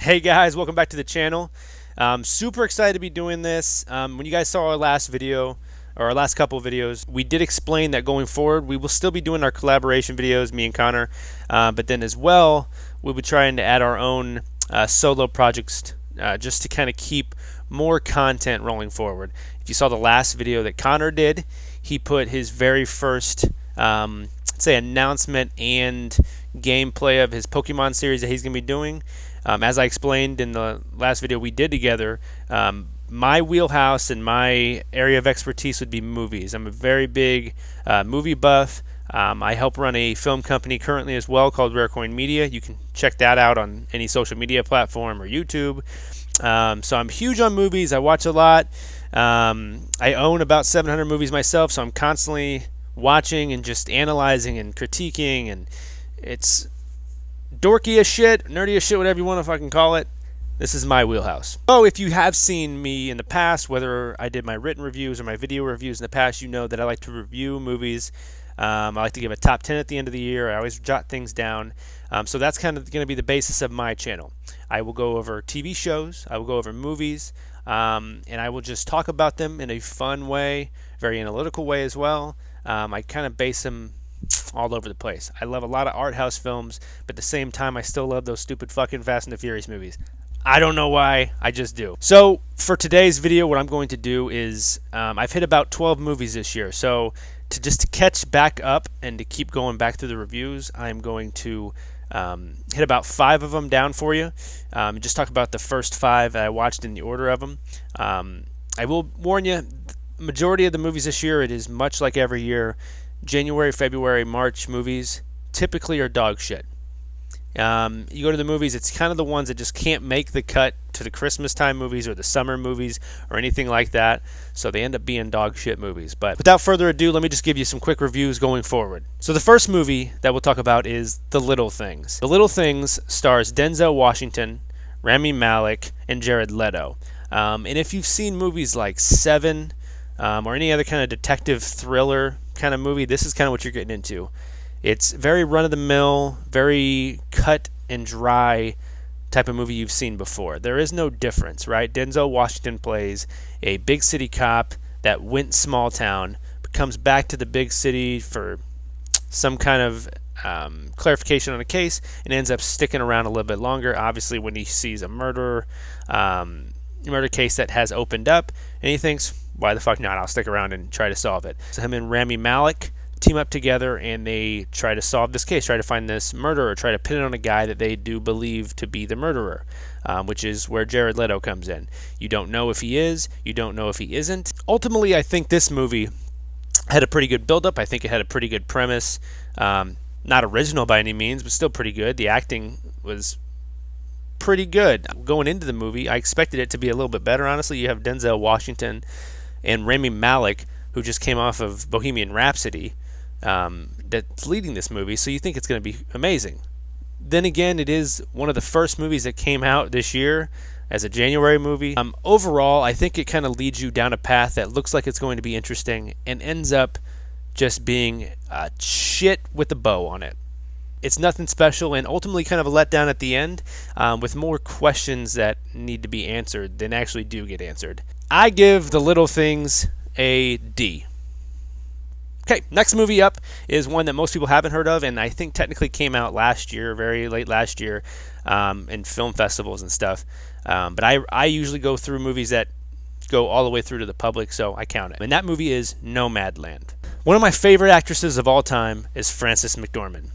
Hey guys, welcome back to the channel. Super excited to be doing this. When you guys saw our last video, or our last couple of videos, we did explain that going forward we will still be doing our collaboration videos, me and Connor, but then as well we'll be trying to add our own solo projects just to kind of keep more content rolling forward. If you saw the last video that Connor did, he put his very first say announcement and gameplay of his Pokemon series that he's going to be doing. As I explained in the last video we did together, my wheelhouse and my area of expertise would be movies. I'm a very big movie buff. I help run a film company currently as well called Rare Coin Media. You can check that out on any social media platform or YouTube. So I'm huge on movies. I watch a lot. I own about 700 movies myself, so I'm constantly watching and just analyzing and critiquing, and it's dorky as shit, nerdy as shit, whatever you want to fucking call it. This is my wheelhouse. So if you have seen me in the past, whether I did my written reviews or my video reviews in the past, you know that I like to review movies. I like to give a top 10 at the end of the year. I always jot things down. So that's kind of going to be the basis of my channel. I will go over TV shows. I will go over movies. And I will just talk about them in a fun way, very analytical way as well. I kind of base them all over the place. I love a lot of art house films, but at the same time I still love those stupid fucking Fast and the Furious movies. I don't know why, I just do. So for today's video, what I'm going to do is I've hit about 12 movies this year. So to catch back up and to keep going back through the reviews, I'm going to hit about 5 of them down for you. Just talk about the first 5 that I watched in the order of them. I will warn you, the majority of the movies this year, it is much like every year. January, February, March movies typically are dog shit. You go to the movies, it's kind of the ones that just can't make the cut to the Christmas time movies or the summer movies or anything like that, so they end up being dog shit movies. But without further ado, let me just give you some quick reviews going forward. So the first movie that we'll talk about is The Little Things. The Little Things stars Denzel Washington, Rami Malek, and Jared Leto. And if you've seen movies like Seven or any other kind of detective thriller kind of movie, this is kind of what you're getting into. It's very run-of-the-mill, very cut and dry type of movie you've seen before. There is no difference, right? Denzel Washington plays a big city cop that went small town, but comes back to the big city for some kind of clarification on a case, and ends up sticking around a little bit longer. Obviously, when he sees a murder case that has opened up, and he thinks, why the fuck not? I'll stick around and try to solve it. So him and Rami Malek team up together and they try to solve this case, try to find this murderer, try to pin it on a guy that they do believe to be the murderer, which is where Jared Leto comes in. You don't know if he is, you don't know if he isn't. Ultimately, I think this movie had a pretty good build-up. I think it had a pretty good premise. Not original by any means, but still pretty good. The acting was pretty good. Going into the movie, I expected it to be a little bit better, honestly. You have Denzel Washington and Rami Malek, who just came off of Bohemian Rhapsody, that's leading this movie, so you think it's going to be amazing. Then again, it is one of the first movies that came out this year as a January movie. Overall, I think it kind of leads you down a path that looks like it's going to be interesting and ends up just being shit with a bow on it. It's nothing special and ultimately kind of a letdown at the end, with more questions that need to be answered than actually do get answered. I give The Little Things a D. Okay, next movie up is one that most people haven't heard of, and I think technically came out last year, very late last year, in film festivals and stuff. But I usually go through movies that go all the way through to the public, so I count it. And that movie is Nomadland. One of my favorite actresses of all time is Frances McDormand.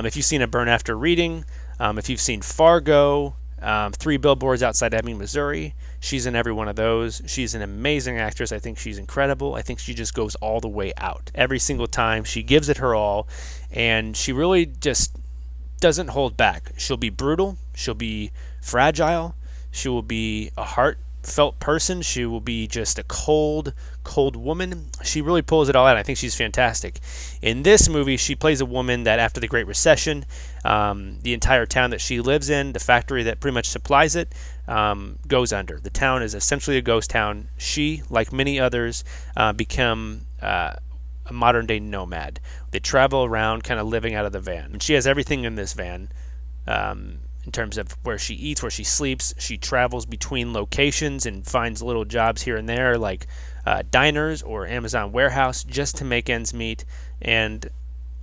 If you've seen A Burn After Reading, if you've seen Fargo, 3 Billboards Outside Ebbing, Missouri, she's in every one of those. She's an amazing actress. I think she's incredible. I think she just goes all the way out. Every single time, she gives it her all, and she really just doesn't hold back. She'll be brutal. She'll be fragile. She will be a heartfelt person. She will be just a cold woman. She really pulls it all out. I think she's fantastic. In this movie, she plays a woman that after the Great Recession, the entire town that she lives in, the factory that pretty much supplies it, goes under. The town is essentially a ghost town. She, like many others, become a modern-day nomad. They travel around kind of living out of the van. And she has everything in this van. in terms of where she eats, where she sleeps. She travels between locations and finds little jobs here and there, like diners or Amazon warehouse, just to make ends meet, and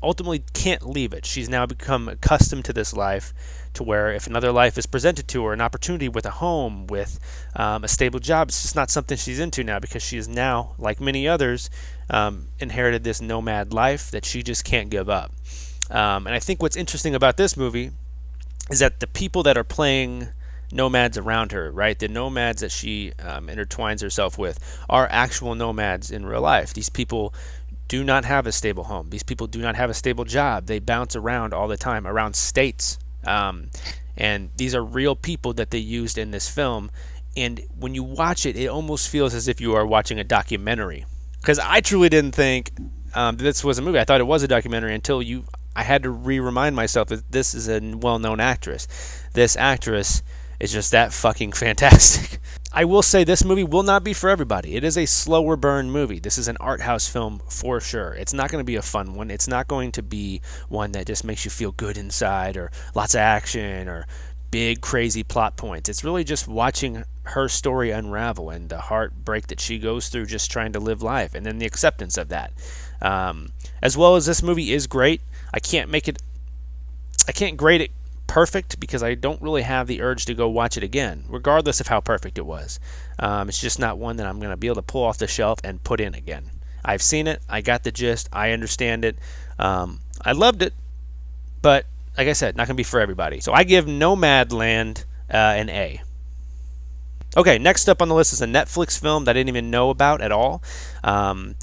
ultimately can't leave it. She's now become accustomed to this life, to where if another life is presented to her, an opportunity with a home, with a stable job, it's just not something she's into now, because she is now, like many others, inherited this nomad life that she just can't give up. And I think what's interesting about this movie is that the people that are playing nomads around her, right, the nomads that she intertwines herself with, are actual nomads in real life. These people do not have a stable home. These people do not have a stable job. They bounce around all the time, around states. And these are real people that they used in this film. And when you watch it, it almost feels as if you are watching a documentary. Because I truly didn't think this was a movie. I thought it was a documentary until I had to remind myself that this is a well-known actress. This actress is just that fucking fantastic. I will say this movie will not be for everybody. It is a slower burn movie. This is an art house film for sure. It's not going to be a fun one. It's not going to be one that just makes you feel good inside, or lots of action, or big crazy plot points. It's really just watching her story unravel and the heartbreak that she goes through just trying to live life, and then the acceptance of that. As well as this movie is great. I can't grade it perfect, because I don't really have the urge to go watch it again, regardless of how perfect it was. It's just not one that I'm going to be able to pull off the shelf and put in again. I've seen it. I got the gist. I understand it. I loved it, but like I said, not going to be for everybody. So I give Nomadland an A. Okay, next up on the list is a Netflix film that I didn't even know about at all, and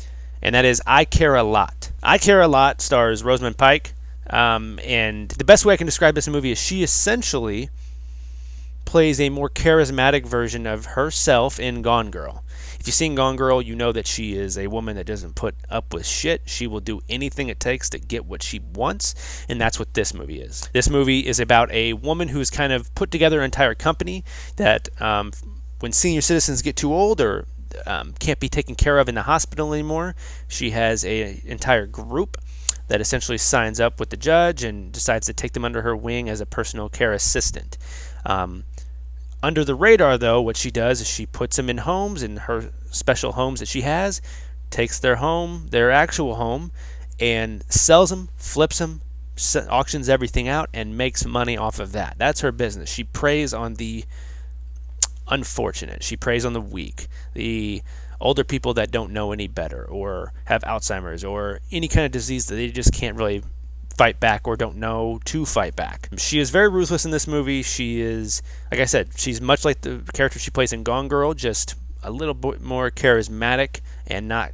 that is I Care a Lot. I Care a Lot stars Rosamund Pike, and the best way I can describe this movie is she essentially plays a more charismatic version of herself in Gone Girl. If you've seen Gone Girl, you know that she is a woman that doesn't put up with shit. She will do anything it takes to get what she wants, and that's what this movie is. This movie is about a woman who's kind of put together an entire company that when senior citizens get too old, or can't be taken care of in the hospital anymore, she has an entire group that essentially signs up with the judge and decides to take them under her wing as a personal care assistant. Under the radar, though, what she does is she puts them in homes, in her special homes that she has, takes their home, their actual home, and sells them, flips them, auctions everything out, and makes money off of that. That's her business. She preys on the unfortunate. She preys on the weak, the older people that don't know any better, or have Alzheimer's, or any kind of disease that they just can't really fight back or don't know to fight back. She is very ruthless in this movie. She is, like I said, she's much like the character she plays in Gone Girl, just a little bit more charismatic and not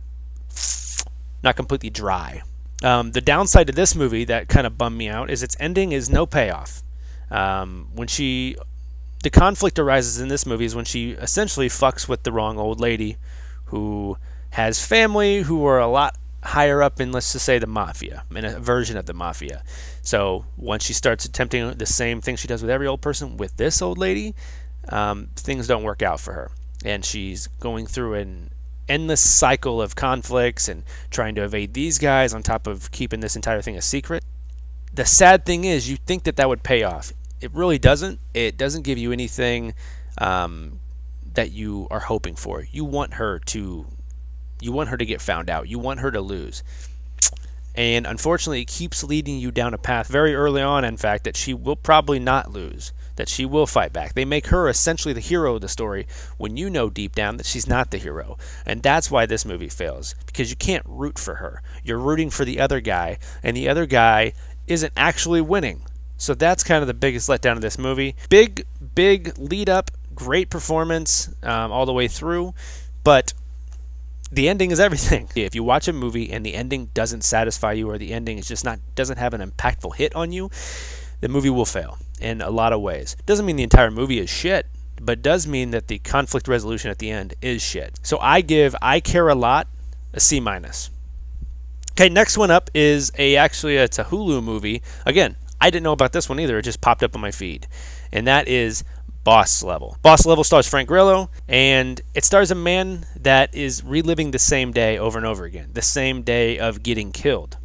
completely dry. The downside to this movie that kind of bummed me out is its ending is no payoff. The conflict arises in this movie is when she essentially fucks with the wrong old lady who has family who are a lot higher up in, let's just say, the mafia, in a version of the mafia. So once she starts attempting the same thing she does with every old person with this old lady, things don't work out for her. And she's going through an endless cycle of conflicts and trying to evade these guys on top of keeping this entire thing a secret. The sad thing is, you think that would pay off. It really doesn't. It doesn't give you anything that you are hoping for. You want her to get found out. You want her to lose. And unfortunately, it keeps leading you down a path very early on, in fact, that she will probably not lose, that she will fight back. They make her essentially the hero of the story when you know deep down that she's not the hero. And that's why this movie fails, because you can't root for her. You're rooting for the other guy, and the other guy isn't actually winning. So that's kind of the biggest letdown of this movie. Big lead up, great performance all the way through, but the ending is everything. If you watch a movie and the ending doesn't satisfy you, or the ending is just doesn't have an impactful hit on you, the movie will fail in a lot of ways. Doesn't mean the entire movie is shit, but does mean that the conflict resolution at the end is shit. So I give I Care a Lot a C-. Okay, next one up is it's a Hulu movie. Again, I didn't know about this one either. It just popped up on my feed. And that is Boss Level. Boss Level stars Frank Grillo, and it stars a man that is reliving the same day over and over again. The same day of getting killed.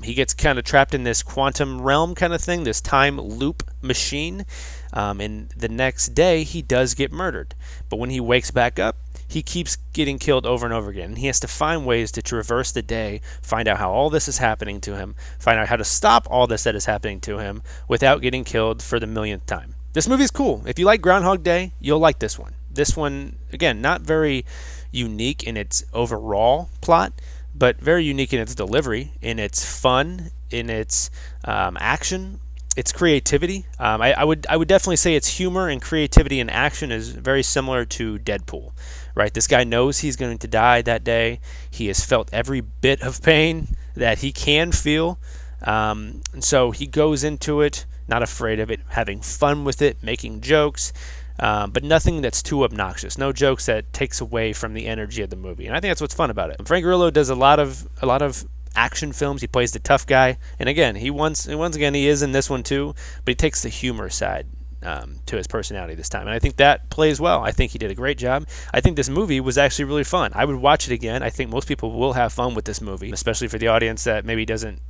He gets kind of trapped in this quantum realm kind of thing, this time loop machine. And the next day, he does get murdered. But when he wakes back up, he keeps getting killed over and over again. And he has to find ways to traverse the day, find out how all this is happening to him, find out how to stop all this that is happening to him without getting killed for the millionth time. This movie is cool. If you like Groundhog Day, you'll like this one. This one, again, not very unique in its overall plot, but very unique in its delivery, in its fun, in its action, its creativity. I would definitely say its humor and creativity and action is very similar to Deadpool, right? This guy knows he's going to die that day. He has felt every bit of pain that he can feel, and so he goes into it not afraid of it, having fun with it, making jokes, but nothing that's too obnoxious. No jokes that takes away from the energy of the movie, and I think that's what's fun about it. Frank Grillo does a lot of action films. He plays the tough guy, and again, once again he is in this one too, but he takes the humor side to his personality this time, and I think that plays well. I think he did a great job. I think this movie was actually really fun. I would watch it again. I think most people will have fun with this movie, especially for the audience that maybe doesn't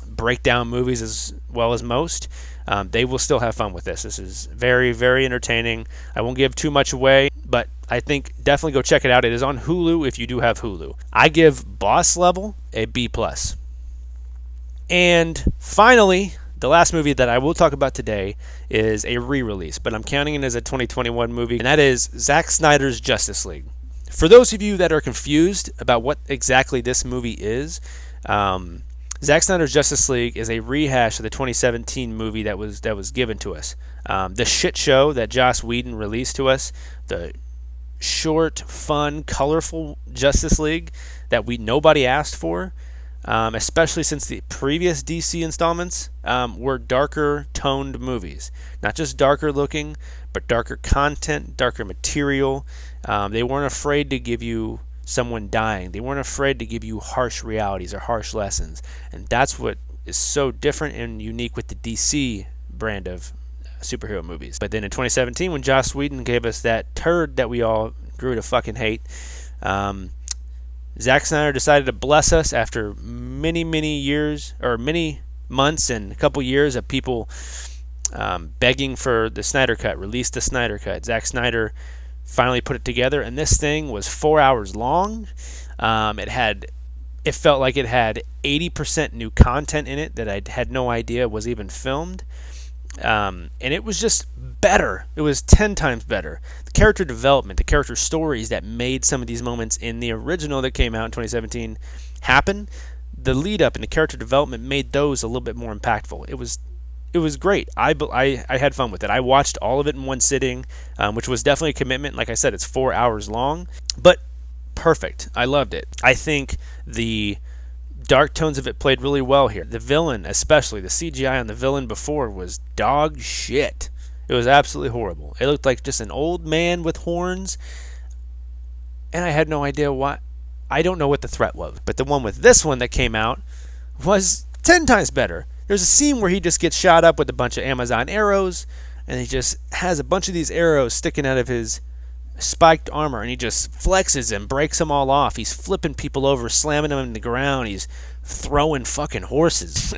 break down movies as well as most. They will still have fun with this. This is very, very entertaining. I won't give too much away, but I think definitely go check it out. It is on Hulu if you do have Hulu. I give Boss Level a B+. And finally, the last movie that I will talk about today is a re-release, but I'm counting it as a 2021 movie, and that is Zack Snyder's Justice League. For those of you that are confused about what exactly this movie is, Zack Snyder's Justice League is a rehash of the 2017 movie that was given to us. The shit show that Joss Whedon released to us, the short, fun, colorful Justice League that nobody asked for, especially since the previous DC installments were darker toned movies. Not just darker looking, but darker content, darker material. They weren't afraid to give you someone dying. They weren't afraid to give you harsh realities or harsh lessons. And that's what is so different and unique with the DC brand of superhero movies. But then in 2017, when Joss Whedon gave us that turd that we all grew to fucking hate, Zack Snyder decided to bless us after many, many years, or many months and a couple years of people begging for the Snyder Cut, release the Snyder Cut. Zack Snyder finally put it together, and this thing was 4 hours long. It felt like it had 80% new content in it that I had no idea was even filmed. And it was just better. It was 10 times better. The character development, the character stories that made some of these moments in the original that came out in 2017 happen, the lead up and the character development made those a little bit more impactful. It was great. I had fun with it. I watched all of it in one sitting, which was definitely a commitment. Like I said, it's 4 hours long, but perfect. I loved it. I think the dark tones of it played really well here. The villain, especially, the CGI on the villain before was dog shit. It was absolutely horrible. It looked like just an old man with horns, and I had no idea why. I don't know what the threat was, but the one with this one that came out was 10 times better. There's a scene where he just gets shot up with a bunch of Amazon arrows, and he just has a bunch of these arrows sticking out of his spiked armor, and he just flexes and breaks them all off. He's flipping people over, slamming them in the ground. He's throwing fucking horses.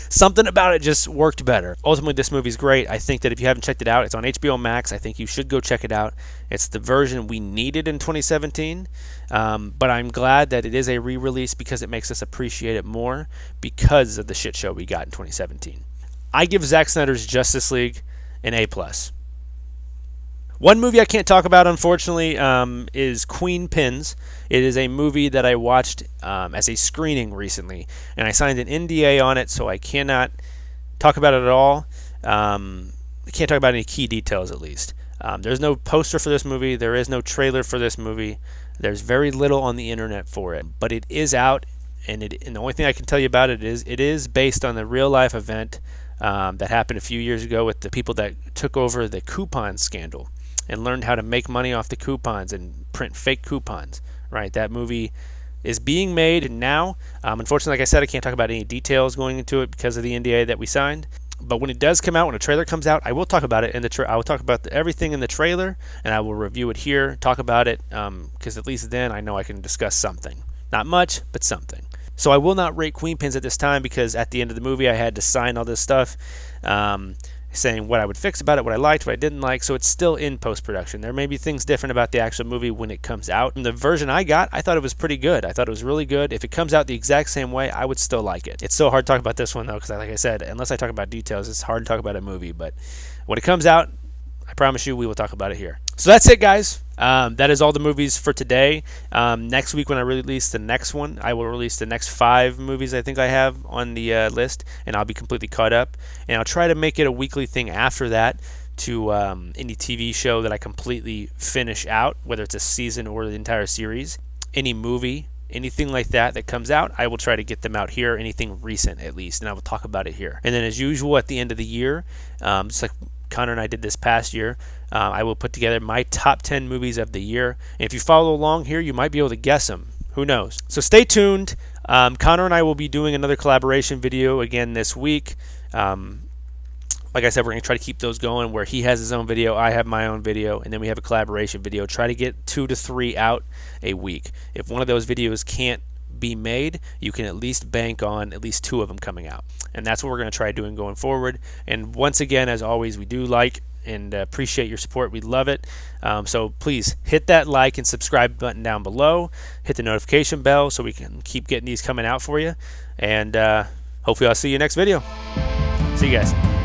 Something about it just worked better. Ultimately, this movie's great. I think that if you haven't checked it out, it's on HBO Max. I think you should go check it out. It's the version we needed in 2017, but I'm glad that it is a re-release because it makes us appreciate it more because of the shit show we got in 2017. I give Zack Snyder's Justice League an A+. One movie I can't talk about, unfortunately, is Queen Pins. It is a movie that I watched as a screening recently, and I signed an NDA on it, so I cannot talk about it at all. I can't talk about any key details, at least. There's no poster for this movie. There is no trailer for this movie. There's very little on the internet for it, but it is out, and the only thing I can tell you about it is based on the real-life event that happened a few years ago with the people that took over the coupon scandal and learned how to make money off the coupons and print fake coupons, right? That movie is being made now. Unfortunately, like I said, I can't talk about any details going into it because of the NDA that we signed. But when it does come out, when a trailer comes out, I will talk about it. I will talk about everything in the trailer, and I will review it here, talk about it, because at least then I know I can discuss something. Not much, but something. So I will not rate Queen Pins at this time, because at the end of the movie I had to sign all this stuff, saying what I would fix about it, what I liked, what I didn't like. So it's still in post-production. There may be things different about the actual movie when it comes out. And the version I got, I thought it was pretty good. I thought it was really good. If it comes out the exact same way, I would still like it. It's so hard to talk about this one though, because like I said, unless I talk about details, it's hard to talk about a movie. But when it comes out, I promise you we will talk about it here. So that's it, guys. That is all the movies for today. Next week when I release the next one, I will release the next 5 movies I think I have on the list, and I'll be completely caught up. And I'll try to make it a weekly thing after that to any TV show that I completely finish out, whether it's a season or the entire series. Any movie, anything like that that comes out, I will try to get them out here, anything recent at least, and I will talk about it here. And then as usual at the end of the year, just like Connor and I did this past year, I will put together my top 10 movies of the year. And if you follow along here, you might be able to guess them. Who knows? So stay tuned. Connor and I will be doing another collaboration video again this week. Like I said, we're going to try to keep those going where he has his own video, I have my own video, and then we have a collaboration video. Try to get 2 to 3 out a week. If one of those videos can't be made, you can at least bank on at least 2 of them coming out. And that's what we're going to try doing going forward. And once again, as always, we do like and appreciate your support. We love it. So please hit that like and subscribe button down below. Hit the notification bell so we can keep getting these coming out for you. And hopefully I'll see you next video. See you guys.